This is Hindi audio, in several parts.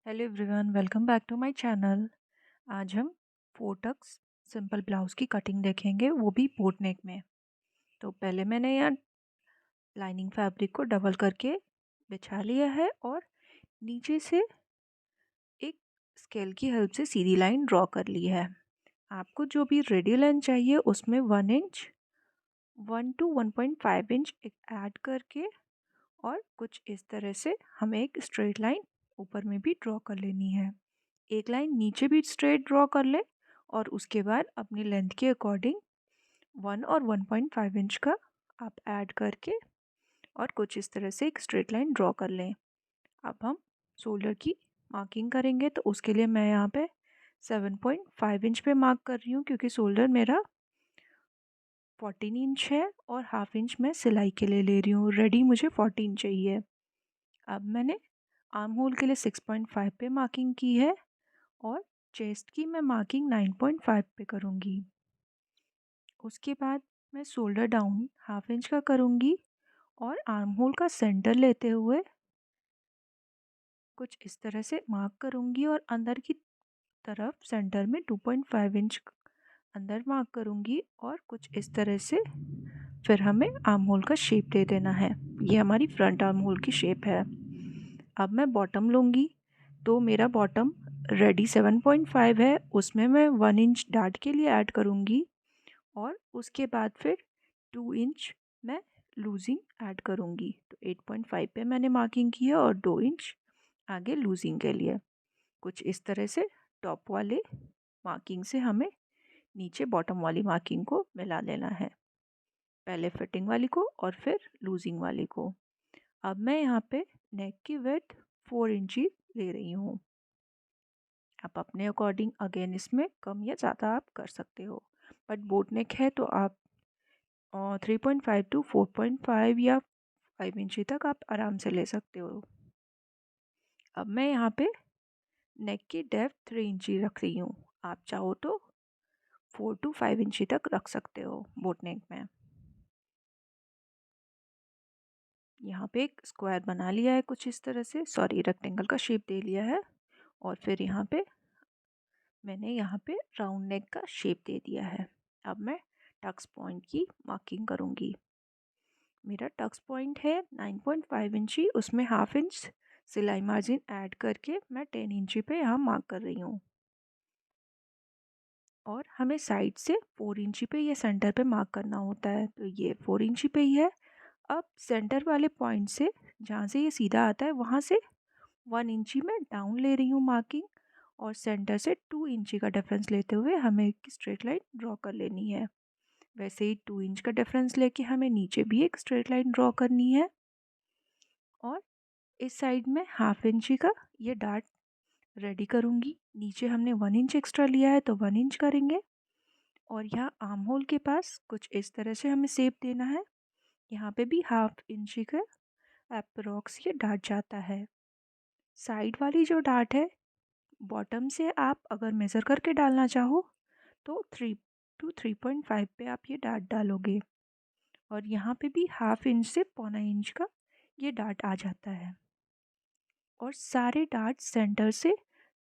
Hello everyone, welcome back to my channel. आज हम 4 टक्स सिंपल ब्लाउज़ की कटिंग देखेंगे, वो भी बोट नेक में। तो पहले मैंने यहाँ लाइनिंग फैब्रिक को डबल करके बिछा लिया है और नीचे से एक स्केल की हेल्प से सीधी लाइन ड्रॉ कर ली है। आपको जो भी रेडियल लेंथ चाहिए उसमें 1 इंच 1 to 1.5 इंच ऐड करके और कुछ इस तरह से हमें एक स्ट्रेट लाइन ऊपर में भी ड्रॉ कर लेनी है। एक लाइन नीचे भी स्ट्रेट ड्रॉ कर ले और उसके बाद अपनी लेंथ के अकॉर्डिंग 1 और 1.5 इंच का आप ऐड करके और कुछ इस तरह से एक स्ट्रेट लाइन ड्रॉ कर लें। अब हम शोल्डर की मार्किंग करेंगे, तो उसके लिए मैं यहाँ पे 7.5 इंच पे मार्क कर रही हूँ, क्योंकि शोल्डर मेरा 14 इंच है और हाफ इंच मैं सिलाई के लिए ले रही हूँ। रेडी मुझे 14 चाहिए। अब मैंने आर्म होल के लिए 6.5 पे मार्किंग की है और चेस्ट की मैं मार्किंग 9.5 पे करूँगी। उसके बाद मैं शोल्डर डाउन हाफ इंच का करूँगी और आर्म होल का सेंटर लेते हुए कुछ इस तरह से मार्क करूँगी और अंदर की तरफ सेंटर में 2.5 इंच अंदर मार्क करूँगी और कुछ इस तरह से फिर हमें आर्म होल का शेप दे देना है। ये हमारी फ्रंट आर्म होल की शेप है। अब मैं बॉटम लूँगी, तो मेरा बॉटम रेडी 7.5 है, उसमें मैं 1 इंच डार्ट के लिए ऐड करूँगी और उसके बाद फिर 2 इंच मैं लूजिंग ऐड करूँगी। तो 8.5 पे मैंने मार्किंग की है और 2 इंच आगे लूजिंग के लिए। कुछ इस तरह से टॉप वाले मार्किंग से हमें नीचे बॉटम वाली मार्किंग को मिला लेना है, पहले फिटिंग वाली को और फिर लूजिंग वाली को। अब मैं यहाँ पे नेक की विड्थ 4 इंच ले रही हूँ। आप अपने अकॉर्डिंग अगेन इसमें कम या ज़्यादा आप कर सकते हो, बट बोट नेक है तो आप 3.5 to 4.5 या 5 इंच तक आप आराम से ले सकते हो। अब मैं यहाँ पे नेक की डेप्थ 3 इंच रख रही हूँ। आप चाहो तो 4 to 5 इंच तक रख सकते हो बोट नेक में। यहाँ पे एक स्क्वायर बना लिया है कुछ इस तरह से, सॉरी रेक्टेंगल का शेप दे लिया है और फिर यहाँ पे मैंने यहाँ पे राउंड नेक का शेप दे दिया है। अब मैं टक्स पॉइंट की मार्किंग करूँगी। मेरा टक्स पॉइंट है 9.5 इंची, उसमें हाफ इंच सिलाई मार्जिन ऐड करके मैं 10 इंची पे यहाँ मार्क कर रही हूँ और हमें साइड से 4 इंची पे ये सेंटर पे मार्क करना होता है, तो ये 4 इंची पे ही है। अब सेंटर वाले पॉइंट से जहाँ से ये सीधा आता है वहाँ से 1 इंची में डाउन ले रही हूँ मार्किंग और सेंटर से 2 इंची का डिफरेंस लेते हुए हमें एक स्ट्रेट लाइन ड्रॉ कर लेनी है। वैसे ही 2 इंच का डिफरेंस लेके हमें नीचे भी एक स्ट्रेट लाइन ड्रॉ करनी है और इस साइड में हाफ इंची का ये डार्ट रेडी करूँगी। नीचे हमने 1 इंच एक्स्ट्रा लिया है तो 1 इंच करेंगे और यहाँ आर्म होल के पास कुछ इस तरह से हमें शेप देना है। यहाँ पे भी हाफ इंची का अप्रोक्स ये डार्ट जाता है। साइड वाली जो डार्ट है बॉटम से आप अगर मेज़र करके डालना चाहो तो 3 to 3.5 पे आप ये डार्ट डालोगे और यहाँ पे भी हाफ इंच से 1.25 इंच का ये डार्ट आ जाता है और सारे डार्ट सेंटर से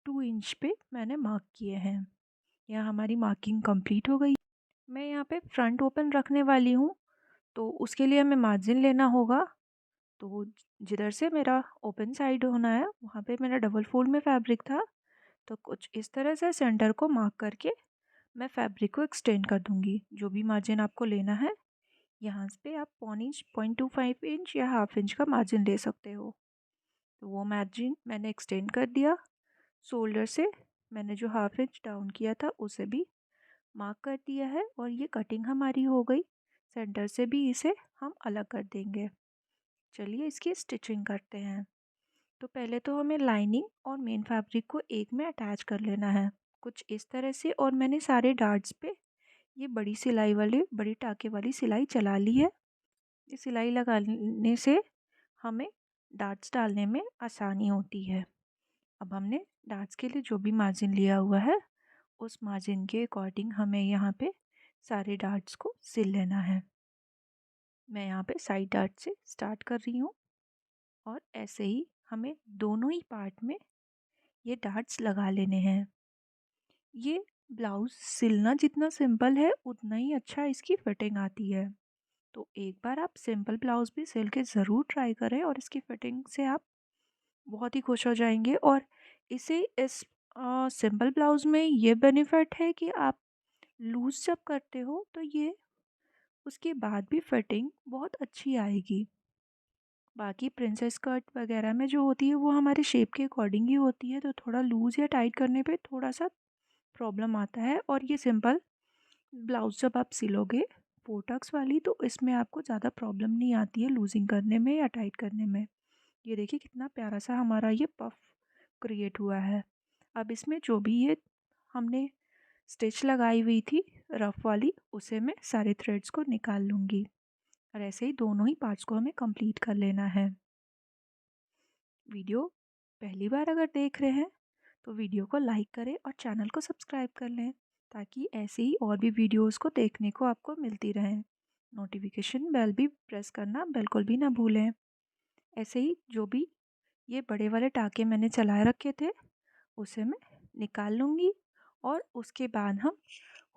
2 इंच पे मैंने मार्क किए हैं। यहाँ हमारी मार्किंग कंप्लीट हो गई। मैं यहाँ पे फ्रंट ओपन रखने वाली हूँ, तो उसके लिए हमें मार्जिन लेना होगा। तो जिधर से मेरा ओपन साइड होना है वहाँ पे मेरा डबल फोल्ड में फैब्रिक था, तो कुछ इस तरह से सेंटर को मार्क करके मैं फैब्रिक को एक्सटेंड कर दूँगी। जो भी मार्जिन आपको लेना है यहाँ पे आप 1.5 इंच 0.25 इंच या हाफ इंच का मार्जिन ले सकते हो। तो वो मार्जिन मैंने एक्सटेंड कर दिया। शोल्डर से मैंने जो हाफ इंच डाउन किया था उसे भी मार्क कर दिया है और ये कटिंग हमारी हो गई। सेंटर से भी इसे हम अलग कर देंगे। चलिए इसकी स्टिचिंग करते हैं। तो पहले तो हमें लाइनिंग और मेन फैब्रिक को एक में अटैच कर लेना है कुछ इस तरह से, और मैंने सारे डार्ट्स पे ये बड़ी सिलाई वाली बड़ी टाके वाली सिलाई चला ली है। ये सिलाई लगाने से हमें डार्ट्स डालने में आसानी होती है। अब हमने डार्ट्स के लिए जो भी मार्जिन लिया हुआ है उस मार्जिन के अकॉर्डिंग हमें यहाँ पे सारे डार्ट्स को सिल लेना है। मैं यहाँ पे साइड डार्ट से स्टार्ट कर रही हूँ और ऐसे ही हमें दोनों ही पार्ट में ये डार्ट्स लगा लेने हैं। ये ब्लाउज़ सिलना जितना सिंपल है उतना ही अच्छा इसकी फिटिंग आती है। तो एक बार आप सिंपल ब्लाउज़ भी सिल के ज़रूर ट्राई करें और इसकी फिटिंग से आप बहुत ही खुश हो जाएंगे। और इसे इस सिंपल ब्लाउज़ में ये बेनिफिट है कि आप लूज़ जब करते हो तो ये उसके बाद भी फिटिंग बहुत अच्छी आएगी। बाकी प्रिंसेस कट वगैरह में जो होती है वो हमारे शेप के अकॉर्डिंग ही होती है, तो थोड़ा लूज़ या टाइट करने पे थोड़ा सा प्रॉब्लम आता है। और ये सिंपल ब्लाउज़ जब आप सिलोगे पोटक्स वाली तो इसमें आपको ज़्यादा प्रॉब्लम नहीं आती है लूजिंग करने में या टाइट करने में। ये देखिए कितना प्यारा सा हमारा ये पफ क्रिएट हुआ है। अब इसमें जो भी ये हमने स्टिच लगाई हुई थी रफ वाली उसे मैं सारे थ्रेड्स को निकाल लूँगी। और ऐसे ही दोनों ही पार्ट्स को हमें कंप्लीट कर लेना है। वीडियो पहली बार अगर देख रहे हैं तो वीडियो को लाइक करें और चैनल को सब्सक्राइब कर लें, ताकि ऐसे ही और भी वीडियोस को देखने को आपको मिलती रहें। नोटिफिकेशन बेल भी प्रेस करना बिल्कुल भी ना भूलें। ऐसे ही जो भी ये बड़े वाले टाँके मैंने चलाए रखे थे उसे मैं निकाल लूँगी और उसके बाद हम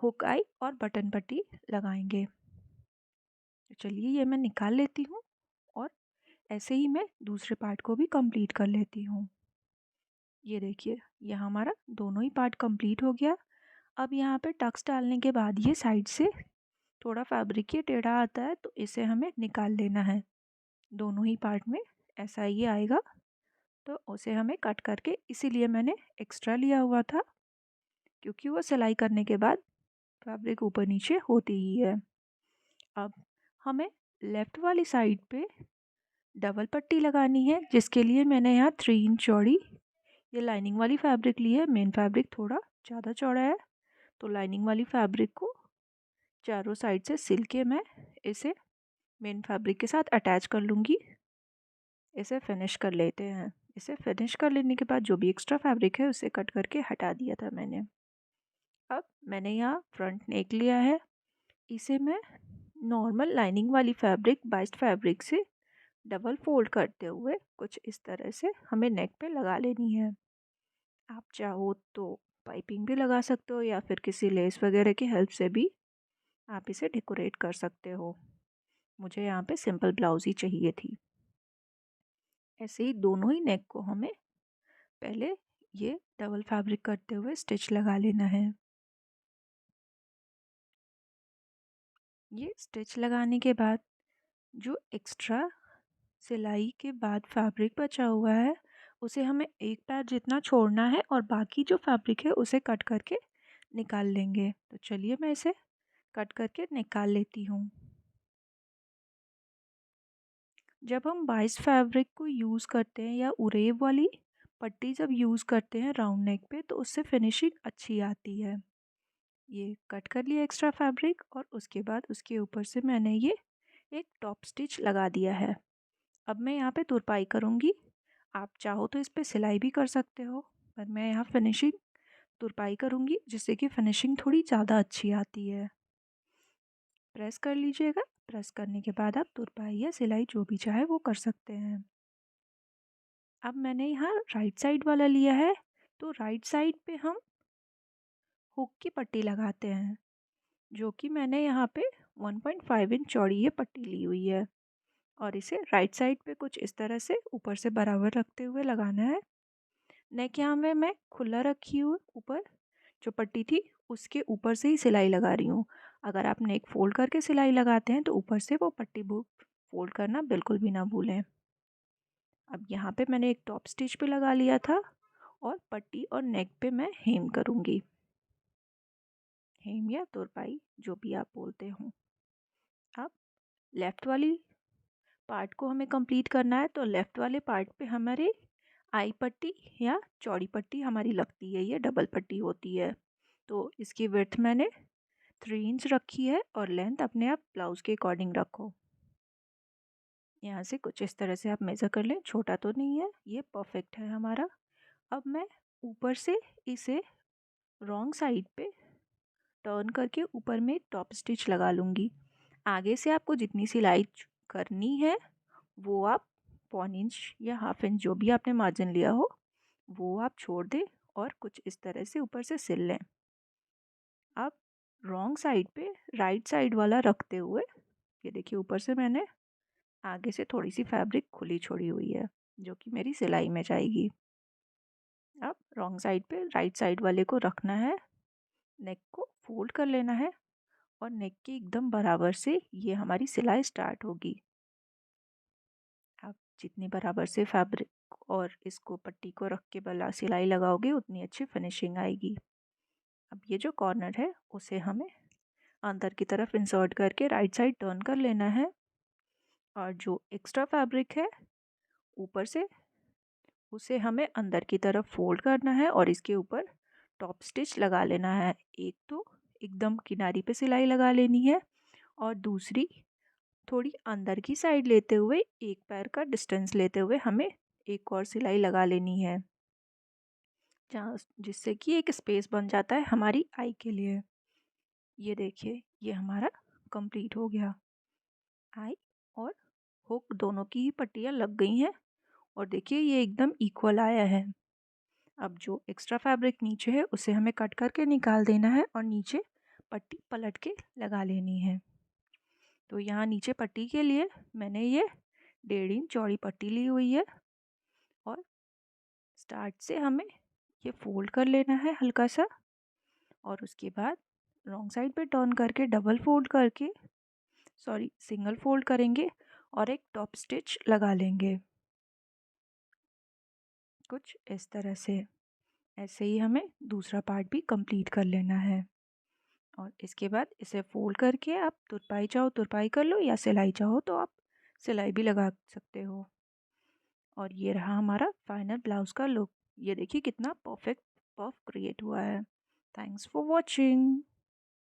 हुक आई और बटन पट्टी लगाएंगे। तो चलिए ये मैं निकाल लेती हूँ और ऐसे ही मैं दूसरे पार्ट को भी कंप्लीट कर लेती हूँ। ये देखिए यह हमारा दोनों ही पार्ट कंप्लीट हो गया। अब यहाँ पे टक्स डालने के बाद ये साइड से थोड़ा फैब्रिक ये टेढ़ा आता है तो इसे हमें निकाल लेना है। दोनों ही पार्ट में ऐसा ही आएगा तो उसे हमें कट करके, इसीलिए मैंने एक्स्ट्रा लिया हुआ था क्योंकि वो सिलाई करने के बाद फैब्रिक ऊपर नीचे होती ही है। अब हमें लेफ़्ट वाली साइड पे डबल पट्टी लगानी है, जिसके लिए मैंने यहाँ 3 इंच चौड़ी ये लाइनिंग वाली फैब्रिक ली है। मेन फैब्रिक थोड़ा ज़्यादा चौड़ा है तो लाइनिंग वाली फैब्रिक को चारों साइड से सिल के मैं इसे मेन फैब्रिक के साथ अटैच कर लूँगी। इसे फिनिश कर लेते हैं। इसे फिनिश कर लेने के बाद जो भी एक्स्ट्रा फैब्रिक है उसे कट करके हटा दिया था मैंने। अब मैंने यहाँ फ्रंट नेक लिया है, इसे मैं नॉर्मल लाइनिंग वाली फैब्रिक बाइस्ट फैब्रिक से डबल फोल्ड करते हुए कुछ इस तरह से हमें नेक पे लगा लेनी है। आप चाहो तो पाइपिंग भी लगा सकते हो या फिर किसी लेस वगैरह की हेल्प से भी आप इसे डेकोरेट कर सकते हो। मुझे यहाँ पे सिंपल ब्लाउज ही चाहिए थी। ऐसे ही दोनों ही नेक को हमें पहले ये डबल फैब्रिक करते हुए स्टिच लगा लेना है। ये स्टिच लगाने के बाद जो एक्स्ट्रा सिलाई के बाद फैब्रिक बचा हुआ है उसे हमें एक पैर जितना छोड़ना है और बाकी जो फैब्रिक है उसे कट करके निकाल लेंगे। तो चलिए मैं इसे कट करके निकाल लेती हूँ। जब हम बाइस फैब्रिक को यूज़ करते हैं या उरेब वाली पट्टी जब यूज़ करते हैं राउंड नेक पे तो उससे फिनिशिंग अच्छी आती है। ये कट कर लिया एक्स्ट्रा फैब्रिक और उसके बाद उसके ऊपर से मैंने ये एक टॉप स्टिच लगा दिया है। अब मैं यहाँ पे तुरपाई करूँगी। आप चाहो तो इस पे सिलाई भी कर सकते हो, पर मैं यहाँ फिनिशिंग तुरपाई करूँगी जिससे कि फिनिशिंग थोड़ी ज़्यादा अच्छी आती है। प्रेस कर लीजिएगा। प्रेस करने के बाद आप तुरपाई या सिलाई जो भी चाहे वो कर सकते हैं। अब मैंने यहाँ राइट साइड वाला लिया है तो राइट साइड पे हम हुक की पट्टी लगाते हैं, जो कि मैंने यहाँ पे 1.5 इंच चौड़ी ये पट्टी ली हुई है और इसे राइट साइड पे कुछ इस तरह से ऊपर से बराबर रखते हुए लगाना है। नेक यहाँ में मैं खुला रखी हूँ, ऊपर जो पट्टी थी उसके ऊपर से ही सिलाई लगा रही हूँ। अगर आप नेक फोल्ड करके सिलाई लगाते हैं तो ऊपर से वो पट्टी फोल्ड करना बिल्कुल भी ना भूलें। अब यहाँ पे मैंने एक टॉप स्टिच पे लगा लिया था और पट्टी और नेक पे मैं हेम करूँगी। हेम या तुरपाई जो भी आप बोलते हो। अब लेफ़्ट वाली पार्ट को हमें कंप्लीट करना है तो लेफ़्ट वाले पार्ट पे हमारे आई पट्टी या चौड़ी पट्टी हमारी लगती है, ये डबल पट्टी होती है। तो इसकी विड्थ मैंने 3 इंच रखी है और लेंथ अपने आप ब्लाउज़ के अकॉर्डिंग रखो। यहाँ से कुछ इस तरह से आप मेज़र कर लें, छोटा तो नहीं है, ये परफेक्ट है हमारा। अब मैं ऊपर से इसे रॉन्ग साइड पे टर्न करके ऊपर में टॉप स्टिच लगा लूँगी। आगे से आपको जितनी सिलाई करनी है वो आप 1 इंच या हाफ इंच जो भी आपने मार्जिन लिया हो वो आप छोड़ दें और कुछ इस तरह से ऊपर से सिल लें। अब रॉन्ग साइड पे राइट साइड वाला रखते हुए ये देखिए ऊपर से मैंने आगे से थोड़ी सी फैब्रिक खुली छोड़ी हुई है जो कि मेरी सिलाई में जाएगी। अब रॉन्ग साइड पे राइट साइड वाले को रखना है, नेक को फोल्ड कर लेना है और नेक के एकदम बराबर से ये हमारी सिलाई स्टार्ट होगी। आप जितनी बराबर से फैब्रिक और इसको पट्टी को रख के बला सिलाई लगाओगे उतनी अच्छी फिनिशिंग आएगी। अब ये जो कॉर्नर है उसे हमें अंदर की तरफ इंसर्ट करके राइट साइड टर्न कर लेना है और जो एक्स्ट्रा फैब्रिक है ऊपर से उसे हमें अंदर की तरफ फोल्ड करना है और इसके ऊपर टॉप स्टिच लगा लेना है। एक तो एकदम किनारी पे सिलाई लगा लेनी है और दूसरी थोड़ी अंदर की साइड लेते हुए एक पैर का डिस्टेंस लेते हुए हमें एक और सिलाई लगा लेनी है, जहाँ जिससे कि एक स्पेस बन जाता है हमारी आई के लिए। ये देखिए ये हमारा कंप्लीट हो गया। आई और हुक दोनों की ही पट्टियाँ लग गई हैं और देखिए ये एकदम इक्वल आया है। अब जो एक्स्ट्रा फैब्रिक नीचे है उसे हमें कट करके निकाल देना है और नीचे पट्टी पलट के लगा लेनी है। तो यहाँ नीचे पट्टी के लिए मैंने ये 1.5 इंच चौड़ी पट्टी ली हुई है और स्टार्ट से हमें ये फोल्ड कर लेना है हल्का सा और उसके बाद रॉन्ग साइड पे टर्न करके डबल फोल्ड करके सिंगल फोल्ड करेंगे और एक टॉप स्टिच लगा लेंगे कुछ इस तरह से। ऐसे ही हमें दूसरा पार्ट भी कंप्लीट कर लेना है और इसके बाद इसे फोल्ड करके आप तुरपाई चाहो तुरपाई कर लो या सिलाई चाहो तो आप सिलाई भी लगा सकते हो। और ये रहा हमारा फाइनल ब्लाउज़ का लुक। ये देखिए कितना परफेक्ट पफ क्रिएट हुआ है। Thanks for watching.